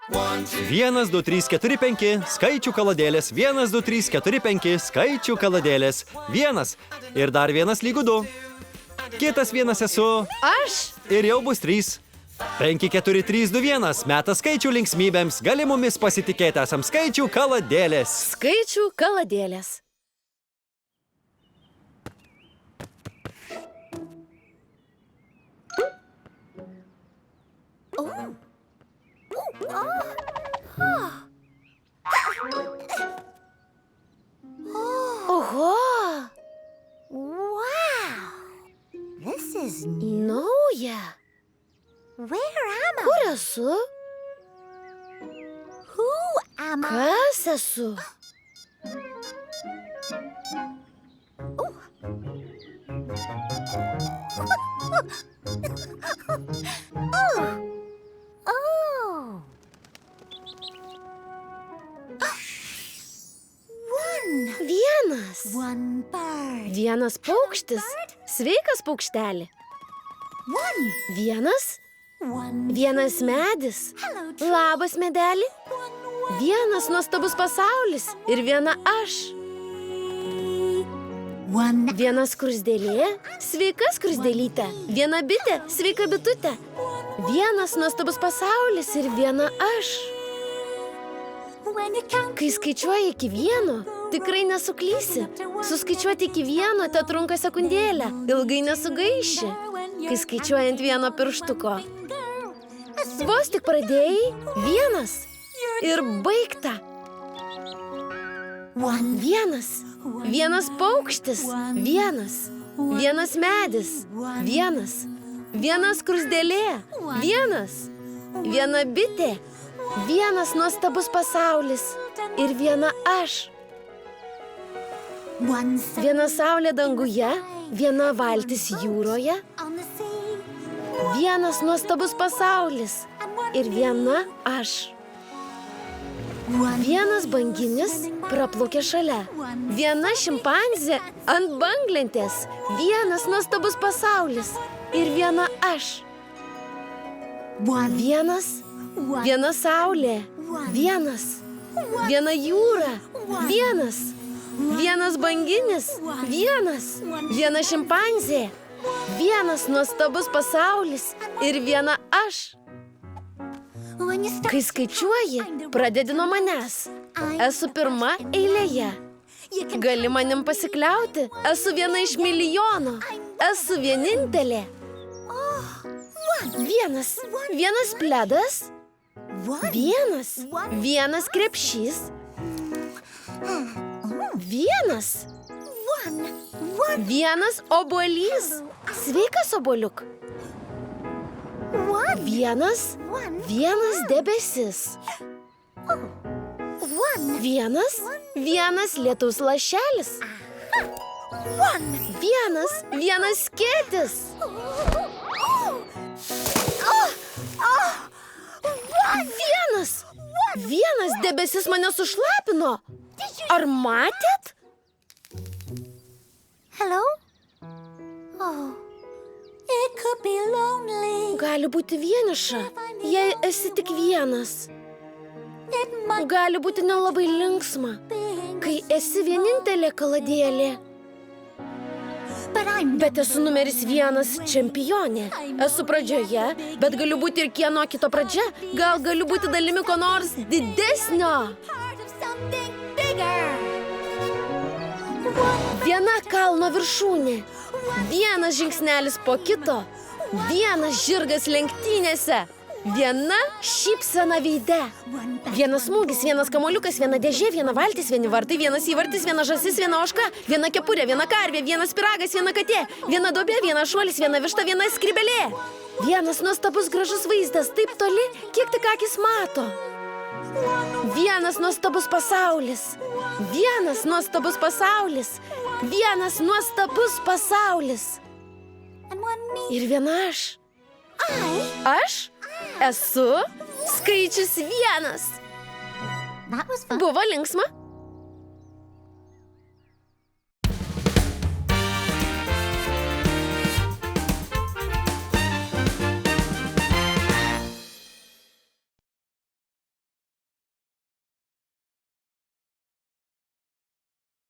1, 2, 3, 4, 5, skaičių kaladėlės. 1, 2, 3, 4, 5, skaičių kaladėlės. 1. Ir dar 1 lygu 2. Kitas 1 esu. Aš? Ir jau bus 3. 5, 4, 3, 2, 1. Metas skaičių linksmybėms. Gali mumis pasitikėti, esam skaičių kaladėlės. Skaičių kaladėlės. Oho! Nauja. Kur esu? Kas esu? Vienas paukštis. Sveikas, paukštelį. Vienas medis. Labas, medelį. Vienas nuostabus pasaulis ir viena aš. Viena skruzdėlė. Sveika, skruzdėlyte. Viena bitė. Sveika, bitutė. Vienas nuostabus pasaulis ir viena aš. Kai skaičiuoji iki 1, tikrai nesuklysi. Suskaičiuoti iki 1 te trunka sekundėlę. Ilgai nesugaiši. Kai skaičiuojant 1 pirštuko. Vos tik pradėjai 1 ir baigta. 1 paukštis. 1 medis. 1 skruzdėlė. 1 bitė. 1 nuostabus pasaulis ir viena aš. 1 saulė danguje, 1 valtis jūroje. 1 nuostabus pasaulis ir viena aš. 1 banginis praplaukė šalia. 1 šimpanzė ant banglentės. 1 nuostabus pasaulis ir viena aš. 1 saulė. 1 jūra. 1 banginis. 1 šimpanzė. 1 nuostabus pasaulis ir viena aš. Kai skaičiuoji, pradedi nuo manęs. Esu pirma eilėje. Gali manim pasikliauti. Esu viena iš milijono. Esu vienintelė. 1 pledas. 1 krepšys. 1 obuolys. Sveikas, obuoliuk. 1 debesis. 1 lietaus lašelis. 1 skėtis. 1 debesis mane sušlapino. Ar matėt? Gali būti vieniša, jei esi tik vienas. Gali būti nelabai linksma, kai esi vienintelė kaladėlė. Bet esu numeris 1 čempionė. Esu pradžioje, bet galiu būti ir kieno kito pradžia. Gal galiu būti dalimi ko nors didesnio. 1 kalno viršūnė. 1 žingsnelis po kito. 1 žirgas lenktynėse. 1 šypsena veide. 1 smūgis, 1 kamuoliukas, 1 dėžė, 1 valtis, 1 vartai, 1 įvartis, 1 žąsis, 1 ožka, 1 kepurė, 1 karvė, 1 pyragas, 1 katė, 1 duobė, 1 šuolis, 1 višta, 1 skrybelė. 1 nuostabus gražus vaizdas, taip toli, kiek tik akis mato. 1 nuostabus pasaulis. 1 nuostabus pasaulis. 1 nuostabus pasaulis. Ir viena aš. Aš esu skaičius 1. Buvo linksma?